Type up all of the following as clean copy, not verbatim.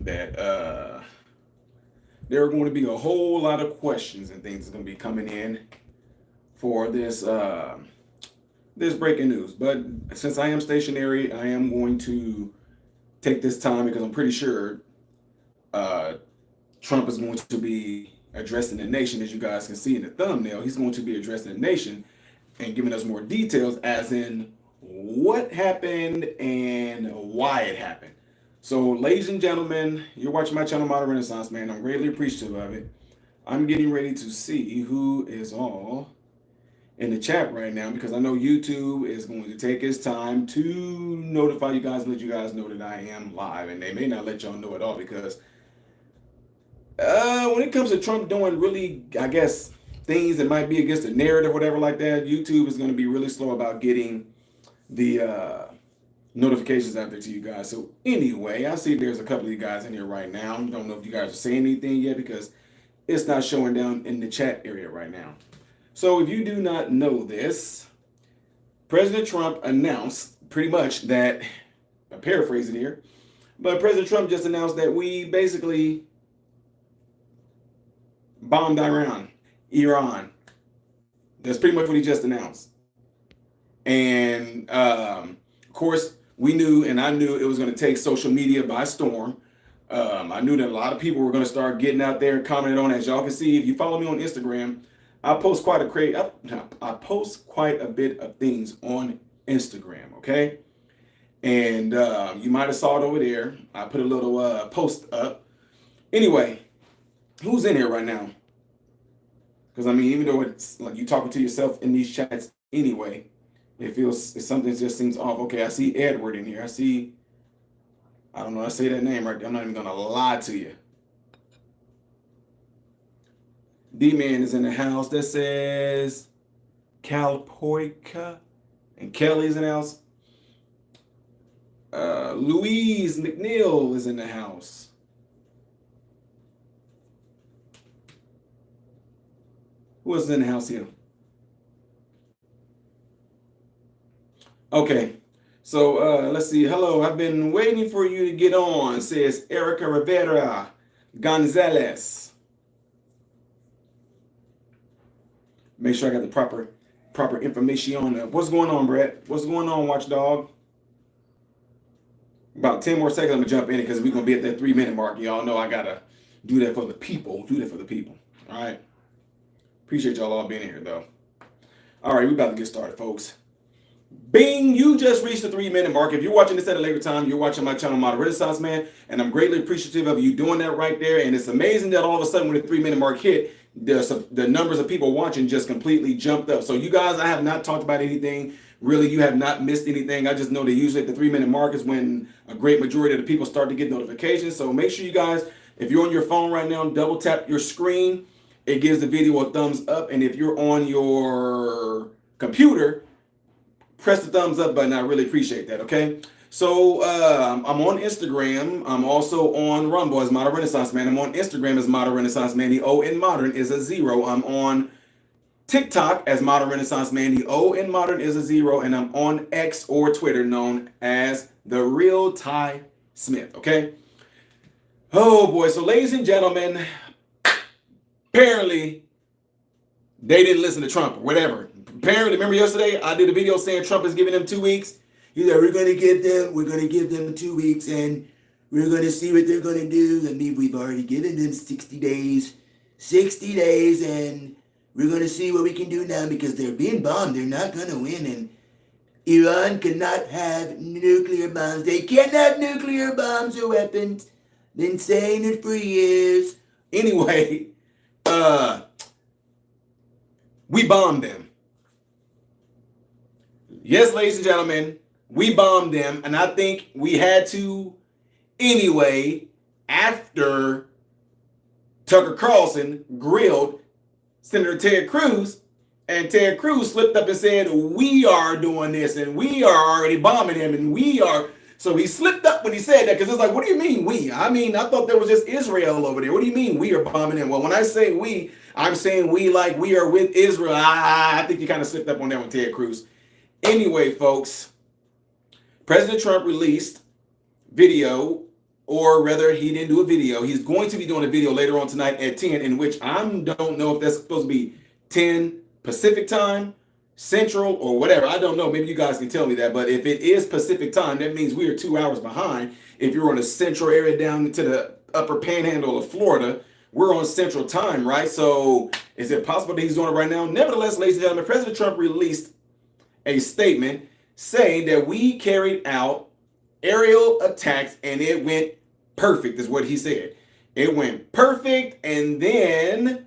that there are going to be a whole lot of questions and things that's going to be coming in for this breaking news. But since I am stationary, I am going to take this time because I'm pretty sure uh, Trump is going to be addressing the nation, as you guys can see in the thumbnail. He's going to be addressing the nation and giving us more details, as in what happened and why it happened. So, ladies and gentlemen, you're watching my channel, Modern Renaissance Man. I'm greatly appreciative of it. I'm getting ready to see who is all in the chat right now because I know YouTube is going to take its time to notify you guys and let you guys know that I am live. And they may not let y'all know at all because when it comes to Trump doing really, I guess, things that might be against the narrative, whatever like that, YouTube is going to be really slow about getting the notifications out there to you guys. So anyway, I see there's a couple of you guys in here right now. Don't know if you guys are saying anything yet because it's not showing down in the chat area right now. So if you do not know this, President Trump announced pretty much that, I'm paraphrasing here, but President Trump just announced that we basically bombed Iran. That's pretty much what he just announced. And of course, we knew, and I knew it was going to take social media by storm. I knew that a lot of people were going to start getting out there and commenting on it. As y'all can see, if you follow me on Instagram, I post quite a bit of things on Instagram, okay? And you might have saw it over there. I put a little post up. Anyway, who's in here right now? Because I mean, even though it's like you talking to yourself in these chats anyway, it feels something just seems off. Okay, I see Edward in here. I don't know, I say that name right there. I'm not even gonna lie to you. D-Man is in the house. That says Calpoica. And Kelly's in the house. Louise McNeil is in the house. Who else is in the house here? Okay. So let's see. Hello, I've been waiting for you to get on, says Erica Rivera Gonzalez. Make sure I got the proper information on that. What's going on, Brett? What's going on, Watchdog? About 10 more seconds, I'm gonna jump in it because we're gonna be at that 3-minute mark. Y'all know I gotta do that for the people. All right. Appreciate y'all all being here though. All right, we about to get started, folks. Bing, you just reached the 3-minute mark. If you're watching this at a later time, you're watching my channel, Modern Renaissance Man, and I'm greatly appreciative of you doing that right there. And it's amazing that all of a sudden when the 3-minute mark hit, the numbers of people watching just completely jumped up. So you guys, I have not talked about anything. Really, you have not missed anything. I just know that usually at the 3-minute mark is when a great majority of the people start to get notifications. So make sure you guys, if you're on your phone right now, double tap your screen. It gives the video a thumbs up. And if you're on your computer, press the thumbs up button. I really appreciate that, okay? So I'm on Instagram. I'm also on Rumble as Modern Renaissance Man. I'm on Instagram as Modern Renaissance Man. The O in modern is a 0. I'm on TikTok as Modern Renaissance Man. The O in modern is a 0. And I'm on X or Twitter known as The Real Ty Smith, okay? Oh boy, so ladies and gentlemen, apparently they didn't listen to Trump or whatever. Apparently, remember yesterday I did a video saying Trump is giving them 2 weeks. He said we're gonna give them 2 weeks and we're gonna see what they're gonna do. I mean, we've already given them 60 days, and we're gonna see what we can do now because they're being bombed. They're not gonna win, and Iran cannot have nuclear bombs. They can't have nuclear bombs or weapons. Been saying it for years. Anyway, we bombed them. Yes, ladies and gentlemen, we bombed them, and I think we had to anyway after Tucker Carlson grilled Senator Ted Cruz, and Ted Cruz slipped up and said, we are doing this, and we are already bombing him, and we are... So he slipped up when he said that, because it's like, what do you mean we? I mean, I thought there was just Israel over there. What do you mean we are bombing him? Well, when I say we, I'm saying we like we are with Israel. I think you kind of slipped up on that with Ted Cruz. Anyway, folks, President Trump released video or rather he didn't do a video. He's going to be doing a video later on tonight at 10, in which I don't know if that's supposed to be 10 Pacific time, Central, or whatever. I don't know. Maybe you guys can tell me that. But if it is Pacific time, that means we are 2 hours behind. If you're on the central area down to the upper panhandle of Florida, we're on Central time, right? So is it possible that he's doing it right now? Nevertheless, ladies and gentlemen, President Trump released a statement saying that we carried out aerial attacks and it went perfect, is what he said. It went perfect, and then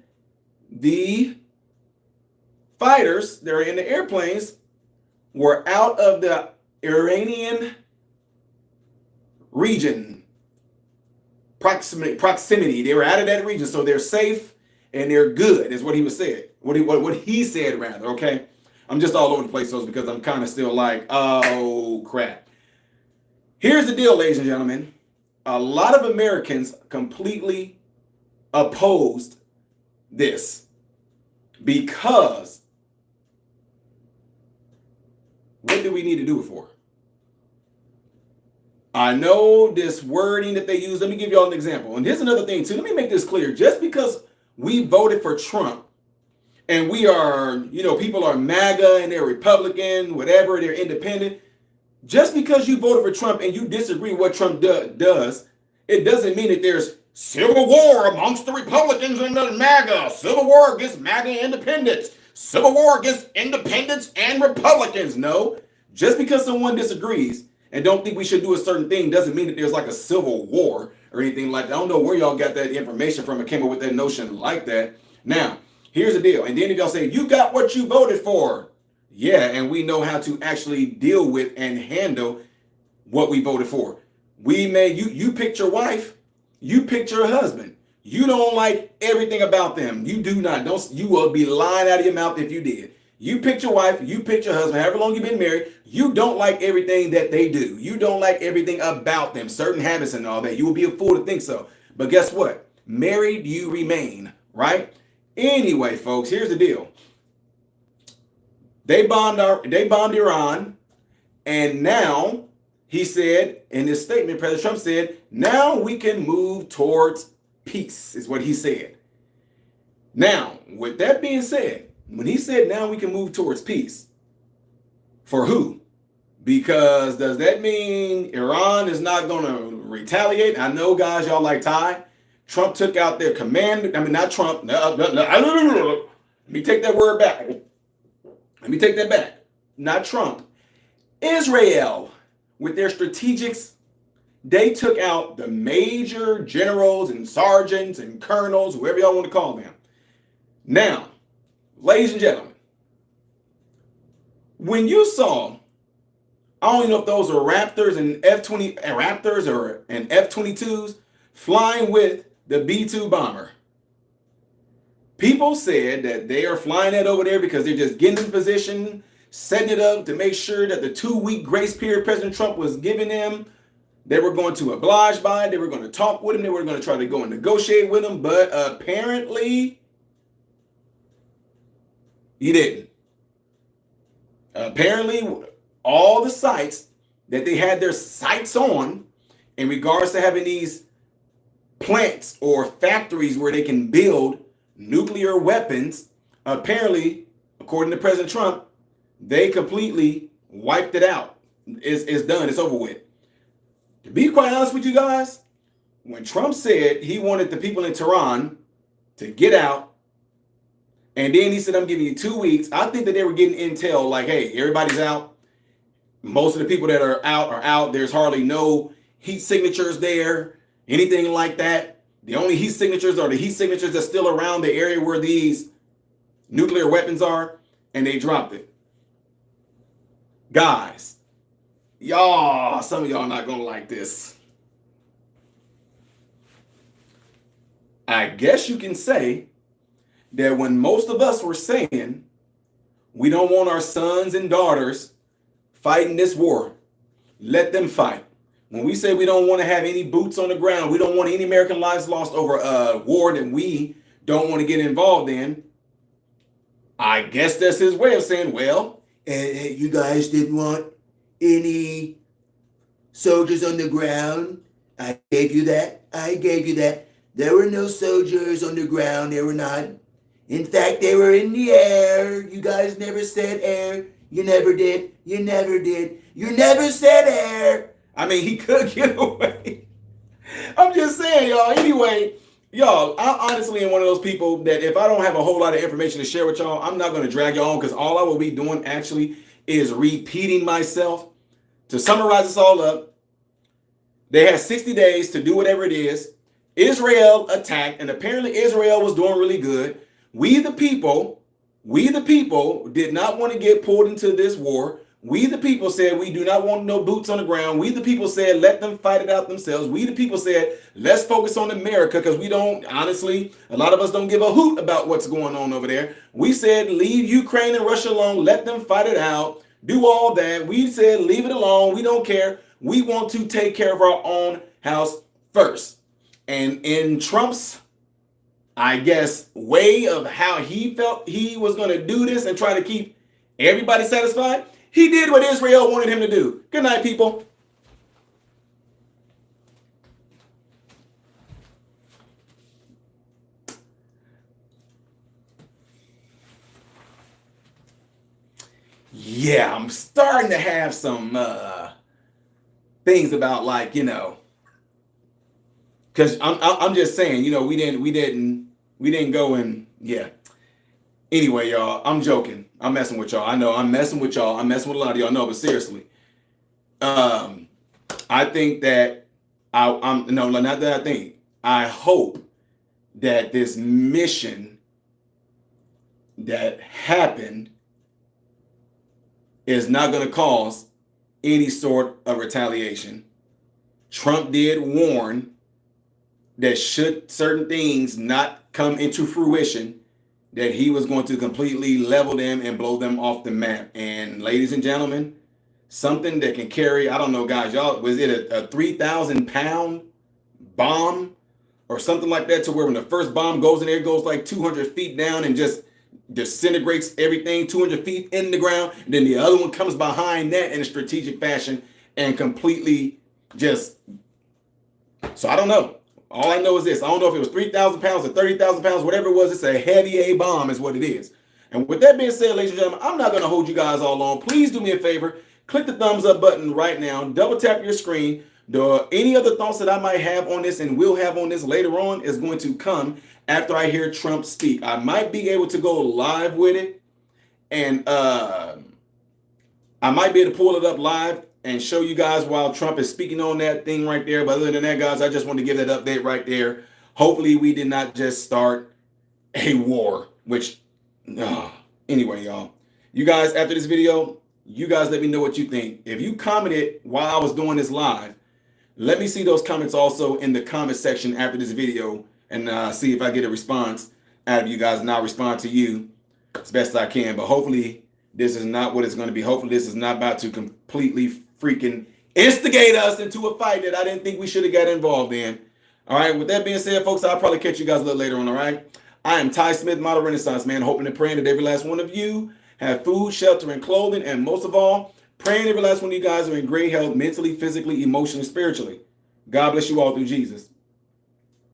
the fighters that are in the airplanes were out of the Iranian region proximity. They were out of that region, so they're safe and they're good, is what he was said. What he said, rather. Okay, I'm just all over the place, folks, because I'm kind of still like, oh crap. Here's the deal, ladies and gentlemen. A lot of Americans completely opposed this because what do we need to do it for? I know this wording that they use. Let me give y'all an example. And here's another thing too. Let me make this clear. Just because we voted for Trump and we are, people are MAGA and they're Republican, whatever, they're independent. Just because you voted for Trump and you disagree with what Trump does, it doesn't mean that there's civil war amongst the Republicans and the MAGA, civil war against MAGA and independents, civil war against independents and Republicans. No, just because someone disagrees and don't think we should do a certain thing doesn't mean that there's like a civil war or anything like that. I don't know where y'all got that information from and came up with that notion like that. Now, here's the deal. And then if y'all say, you got what you voted for. Yeah, and we know how to actually deal with and handle what we voted for. You picked your wife, you picked your husband. You don't like everything about them. You do not. You will be lying out of your mouth if you did. You picked your wife, you picked your husband, however long you've been married. You don't like everything that they do. You don't like everything about them, certain habits and all that. You will be a fool to think so. But guess what? Married you remain, right? Anyway, folks, here's the deal. They bombed Iran, and now he said in his statement, President Trump said, now we can move towards peace, is what he said. Now, with that being said, when he said now we can move towards peace, for who? Because does that mean Iran is not going to retaliate? I know, guys, y'all like Ty. Trump took out their command. I mean, not Trump. Let me take that word back. Let me take that back. Not Trump. Israel, with their strategics, they took out the major generals and sergeants and colonels, whoever y'all want to call them. Now, ladies and gentlemen, when you saw, I don't even know if those are Raptors and Raptors or and F-22s flying with the B-2 bomber. People said that they are flying that over there because they're just getting in position, setting it up to make sure that the 2-week grace period President Trump was giving them, they were going to oblige by it. They were going to talk with him. They were going to try to go and negotiate with him. But apparently, he didn't. Apparently, all the sites that they had their sights on in regards to having these plants or factories where they can build nuclear weapons, apparently, according to President Trump, they completely wiped it out. It's done. It's over with. To be quite honest with you guys, when Trump said he wanted the people in Tehran to get out, and then he said, I'm giving you 2 weeks, I think that they were getting intel like, hey, everybody's out. Most of the people that are out. There's hardly no heat signatures there, anything like that. The only heat signatures are the heat signatures that's still around the area where these nuclear weapons are, and they dropped it. Guys, some of y'all not gonna like this. I guess you can say that when most of us were saying we don't want our sons and daughters fighting this war, let them fight. When we say we don't want to have any boots on the ground, we don't want any American lives lost over a war that we don't want to get involved in, I guess that's his way of saying, well, you guys didn't want any soldiers on the ground I gave you that. I gave you that. There were no soldiers on the ground. There were not. In fact, they were in the air. You guys never said air. You never did. You never did. You never said air. I mean, he could get away. I'm just saying, y'all. Anyway, y'all, I honestly am one of those people that if I don't have a whole lot of information to share with y'all, I'm not going to drag y'all on because all I will be doing actually is repeating myself. To summarize this all up, they had 60 days to do whatever it is. Israel attacked, and apparently Israel was doing really good. We the people did not want to get pulled into this war. We the people said we do not want no boots on the ground. We the people said let them fight it out themselves. We the people said let's focus on America because we don't, honestly, a lot of us don't give a hoot about what's going on over there. We said leave Ukraine and Russia alone. Let them fight it out. Do all that. We said leave it alone. We don't care. We want to take care of our own house first. And in Trump's, I guess, way of how he felt he was going to do this and try to keep everybody satisfied, he did what Israel wanted him to do. Good night, people. Yeah, I'm starting to have some things about, like, because I'm just saying, we didn't go and, yeah. Anyway, y'all, I'm joking. I'm messing with y'all. I know I'm messing with y'all. I'm messing with a lot of y'all. No, but seriously, I think that not that I think. I hope that this mission that happened is not going to cause any sort of retaliation. Trump did warn that should certain things not come into fruition, that he was going to completely level them and blow them off the map. And ladies and gentlemen, something that can carry, I don't know, guys, y'all, was it a 3,000 pound bomb or something like that, to where when the first bomb goes in there, it goes like 200 feet down and just disintegrates everything 200 feet in the ground. And then the other one comes behind that in a strategic fashion and completely just, so I don't know. All I know is this. I don't know if it was 3,000 pounds or 30,000 pounds, whatever it was. It's a heavy A bomb is what it is. And with that being said, ladies and gentlemen, I'm not going to hold you guys all long. Please do me a favor. Click the thumbs up button right now. Double tap your screen. Any other thoughts that I might have on this and will have on this later on is going to come after I hear Trump speak. I might be able to go live with it. And I might be able to pull it up live and show you guys while Trump is speaking on that thing right there. But other than that, guys, I just want to give that update right there. Hopefully we did not just start a war, which, anyway, y'all. You guys, after this video, you guys let me know what you think. If you commented while I was doing this live, let me see those comments also in the comment section after this video and see if I get a response out of you guys, and I'll respond to you as best I can. But hopefully this is not what it's going to be. Hopefully this is not about to completely freaking instigate us into a fight that I didn't think we should have got involved in. All right, with that being said, folks, I'll probably catch you guys a little later on, all right? I am Ty Smith, Model Renaissance Man, hoping and praying that every last one of you have food, shelter, and clothing, and most of all, praying every last one of you guys are in great health, mentally, physically, emotionally, spiritually. God bless you all through Jesus.